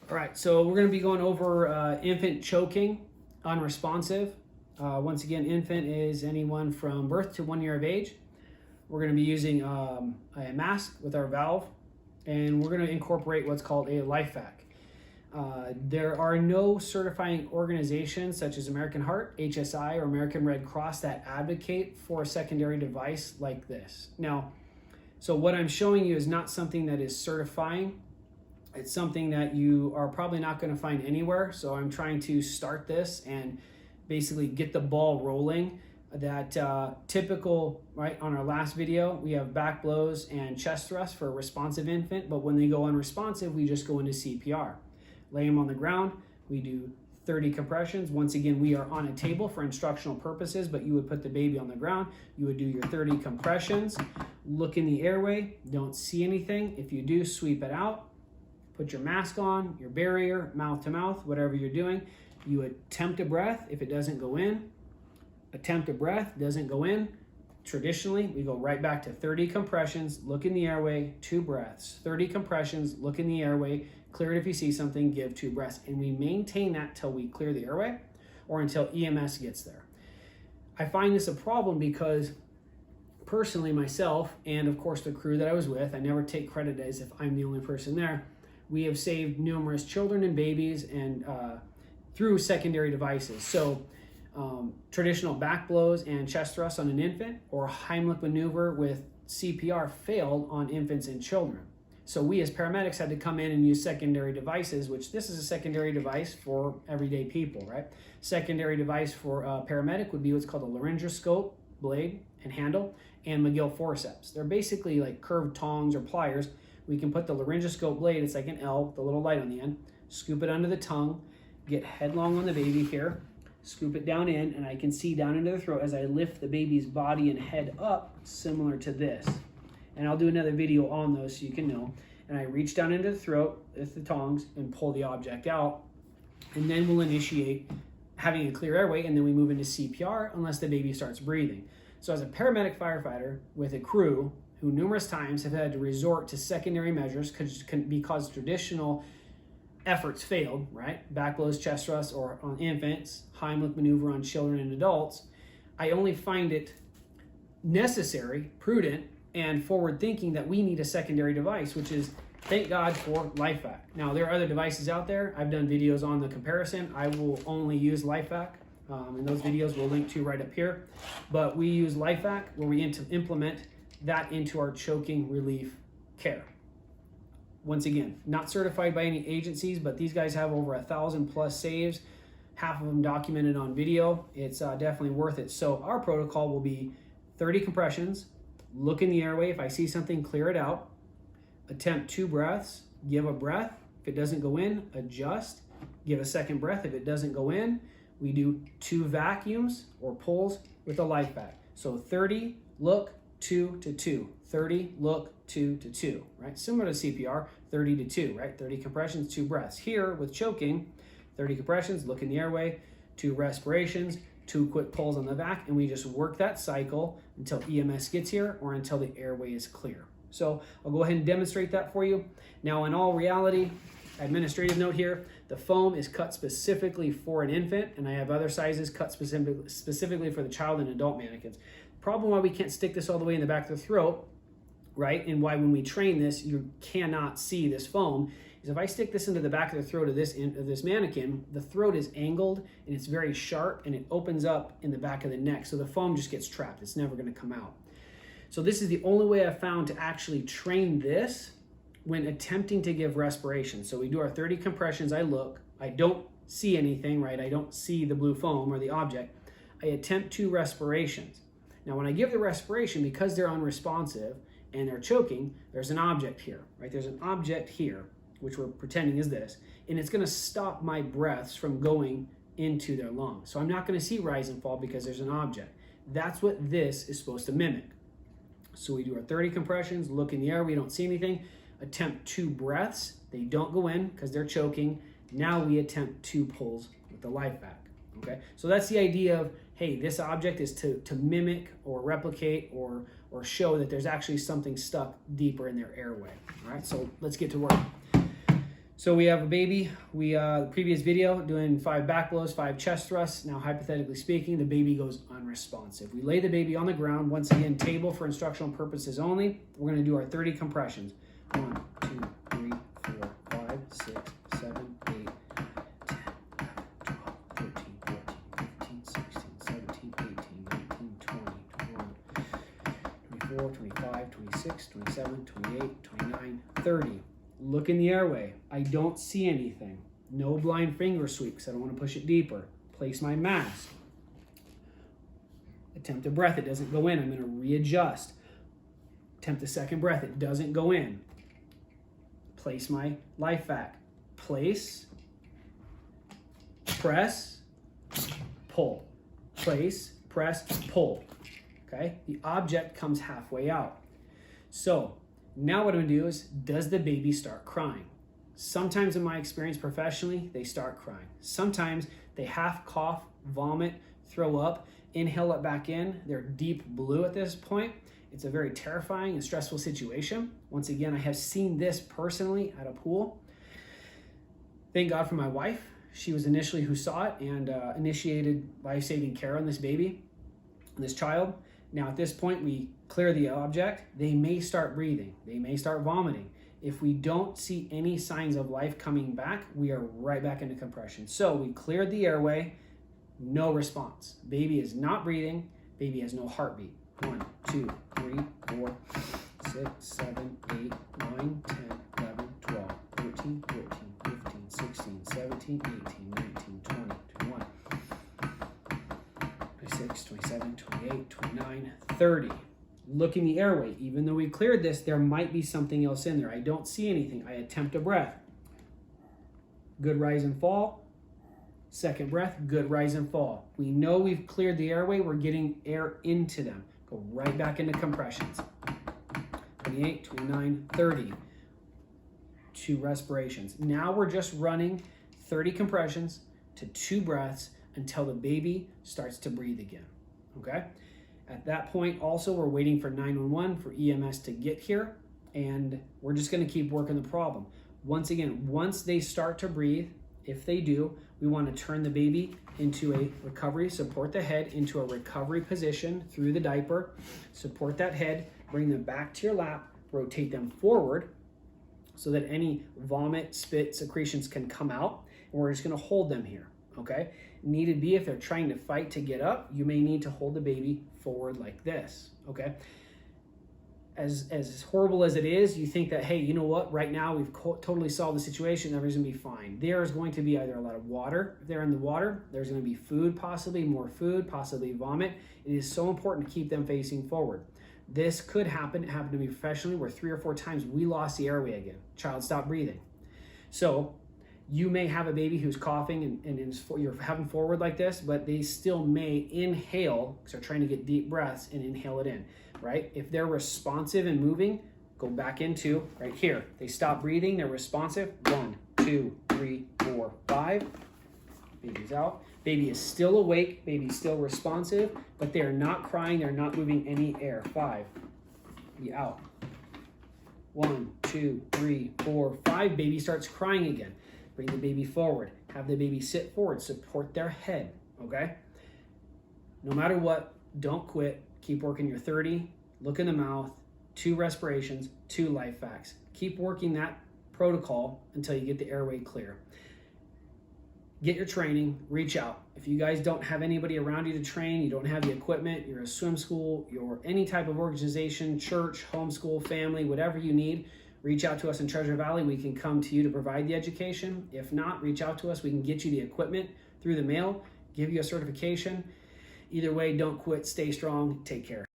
All right, so we're going to be going over infant choking, unresponsive. Once again, infant is anyone from birth to 1 year of age. We're going to be using a mask with our valve, and we're going to incorporate what's called a Life Vac. There are no certifying organizations such as American Heart, HSI, or American Red Cross that advocate for a secondary device like this. Now, so what I'm showing you is not something that is certifying. It's something that you are probably not going to find anywhere. So I'm trying to start this and basically get the ball rolling. That typical, right, on our last video, we have back blows and chest thrusts for a responsive infant, but when they go unresponsive, we just go into CPR. Lay them on the ground, we do 30 compressions. Once again, we are on a table for instructional purposes, but you would put the baby on the ground, you would do your 30 compressions, look in the airway, don't see anything. If you do, sweep it out. Put your mask on, your barrier, mouth to mouth, whatever you're doing. You attempt a breath. If it doesn't go in, attempt a breath, doesn't go in. Traditionally, we go right back to 30 compressions, look in the airway, 2 breaths. 30 compressions, look in the airway, clear it if you see something, give 2 breaths. And we maintain that till we clear the airway or until EMS gets there. I find this a problem because personally myself, and of course the crew that I was with, I never take credit as if I'm the only person there, we have saved numerous children and babies and through secondary devices. So traditional back blows and chest thrusts on an infant or a Heimlich maneuver with CPR failed on infants and children. So we as paramedics had to come in and use secondary devices, which this is a secondary device for everyday people, right? Secondary device for a paramedic would be what's called a laryngoscope blade and handle and McGill forceps. They're basically like curved tongs or pliers. We can put the laryngoscope blade, it's like an L with a little light on the end, scoop it under the tongue, get headlong on the baby here, scoop it down in, and I can see down into the throat as I lift the baby's body and head up, similar to this. And I'll do another video on those so you can know. And I reach down into the throat with the tongs and pull the object out. And then we'll initiate having a clear airway, and then we move into CPR unless the baby starts breathing. So as a paramedic firefighter with a crew who numerous times have had to resort to secondary measures because traditional efforts failed, right? Back blows, chest thrusts, or on infants, Heimlich maneuver on children and adults, I only find it necessary, prudent, and forward thinking that we need a secondary device, which is, thank God for Life Vac. Now, there are other devices out there. I've done videos on the comparison. I will only use Life Vac, and those videos we'll link to right up here. But we use Life Vac where we implement that into our choking relief care. Once again, not certified by any agencies, but these guys have over 1,000+ saves, half of them documented on video. It's definitely worth it. So our protocol will be 30 compressions, look in the airway. If I see something, clear it out, attempt 2 breaths, give a breath. If it doesn't go in, adjust, give a second breath. If it doesn't go in, we do 2 vacuums or pulls with a Life Vac. So 30, look, 2 to 2, 30, look, 2 to 2, right? Similar to CPR, 30 to 2, right? 30 compressions, 2 breaths. Here with choking, 30 compressions, look in the airway, 2 respirations, 2 quick pulls on the vac, and we just work that cycle until EMS gets here or until the airway is clear. So I'll go ahead and demonstrate that for you. Now, in all reality, administrative note here, the foam is cut specifically for an infant, and I have other sizes cut specifically for the child and adult mannequins. Problem why we can't stick this all the way in the back of the throat, right, and why when we train this, you cannot see this foam, is if I stick this into the back of the throat of this mannequin, the throat is angled and it's very sharp and it opens up in the back of the neck. So the foam just gets trapped. It's never going to come out. So this is the only way I've found to actually train this when attempting to give respiration. So we do our 30 compressions. I look, I don't see anything, right? I don't see the blue foam or the object. I attempt 2 respirations. Now, when I give the respiration, because they're unresponsive and they're choking, there's an object here, right? There's an object here, which we're pretending is this, and it's going to stop my breaths from going into their lungs. So I'm not going to see rise and fall because there's an object. That's what this is supposed to mimic. So we do our 30 compressions, look in the air, we don't see anything, attempt 2 breaths, they don't go in because they're choking. Now we attempt 2 pulls with the Life Vac. Okay, so that's the idea of, hey, this object is to mimic or replicate or show that there's actually something stuck deeper in their airway. All right, so let's get to work. So we have a baby. The previous video doing 5 back blows, 5 chest thrusts. Now, hypothetically speaking, the baby goes unresponsive. We lay the baby on the ground. Once again, table for instructional purposes only. We're going to do our 30 compressions. 1, 2, 3, 4, 5, 6, 7, 8, 10, 11, 12, 13, 14, 15, 16, 17, 18, 19, 20, 21, 24, 25, 26, 27, 28, 29, 30. Look in the airway. I don't see anything. No blind finger sweep because I don't want to push it deeper. Place my mask. Attempt a breath. It doesn't go in. I'm going to readjust. Attempt a second breath. It doesn't go in. Place my Life Vac. Place, press, pull. Place, press, pull. Okay? The object comes halfway out. So, now what I'm gonna do is, does the baby start crying? Sometimes in my experience professionally, they start crying. Sometimes they half cough, vomit, throw up, inhale it back in. They're deep blue at this point. It's a very terrifying and stressful situation. Once again, I have seen this personally at a pool. Thank God for my wife. She was initially who saw it and initiated life-saving care on this baby, on this child. Now at this point, we clear the object. They may start breathing. They may start vomiting. If we don't see any signs of life coming back, we are right back into compression. So we cleared the airway, no response. Baby is not breathing. Baby has no heartbeat. 1, 2, 3, 4, 6, 7, 8, 9, 10, 11, 12, 13, 14, 15, 16, 17, 18, 19, 20, 21. 26, 27, 28, 29, 30. Look in the airway. Even though we cleared this, there might be something else in there. I don't see anything. I attempt a breath. Good rise and fall. Second breath, good rise and fall. We know we've cleared the airway. We're getting air into them. Go right back into compressions. 28, 29, 30. 2 respirations. Now we're just running 30 compressions to 2 breaths until the baby starts to breathe again, okay? At that point, also, we're waiting for 911 for EMS to get here, and we're just gonna keep working the problem. Once again, once they start to breathe, if they do, we wanna turn the baby into a recovery, support the head into a recovery position through the diaper, support that head, bring them back to your lap, rotate them forward so that any vomit, spit, secretions can come out, and we're just gonna hold them here, okay? Needed be, if they're trying to fight to get up, you may need to hold the baby forward like this, okay? As horrible as it is, you think that, hey, you know what, right now we've totally solved the situation, everything's gonna be fine. There's going to be either a lot of water, if they're in the water, there's gonna be food, possibly more food, possibly vomit. It is so important to keep them facing forward. This could happen, it happened to me professionally, where 3 or 4 times we lost the airway again. Child stopped breathing. So, you may have a baby who's coughing and you're having forward like this, but they still may inhale, because they're trying to get deep breaths, and inhale it in, right? If they're responsive and moving, go back into right here. They stop breathing, they're responsive. 1, 2, 3, 4, 5. Baby's out. Baby is still awake, baby's still responsive, but they're not crying, they're not moving any air. 5, be out. 1, 2, 3, 4, 5. Baby starts crying again. Bring the baby forward. Have the baby sit forward. Support their head, okay? No matter what, don't quit. Keep working your 30. Look in the mouth. 2 respirations, 2 Life Vacs. Keep working that protocol until you get the airway clear. Get your training. Reach out. If you guys don't have anybody around you to train, you don't have the equipment, you're a swim school, you're any type of organization, church, homeschool, family, whatever you need, reach out to us in Treasure Valley. We can come to you to provide the education. If not, reach out to us. We can get you the equipment through the mail, give you a certification. Either way, don't quit, stay strong, take care.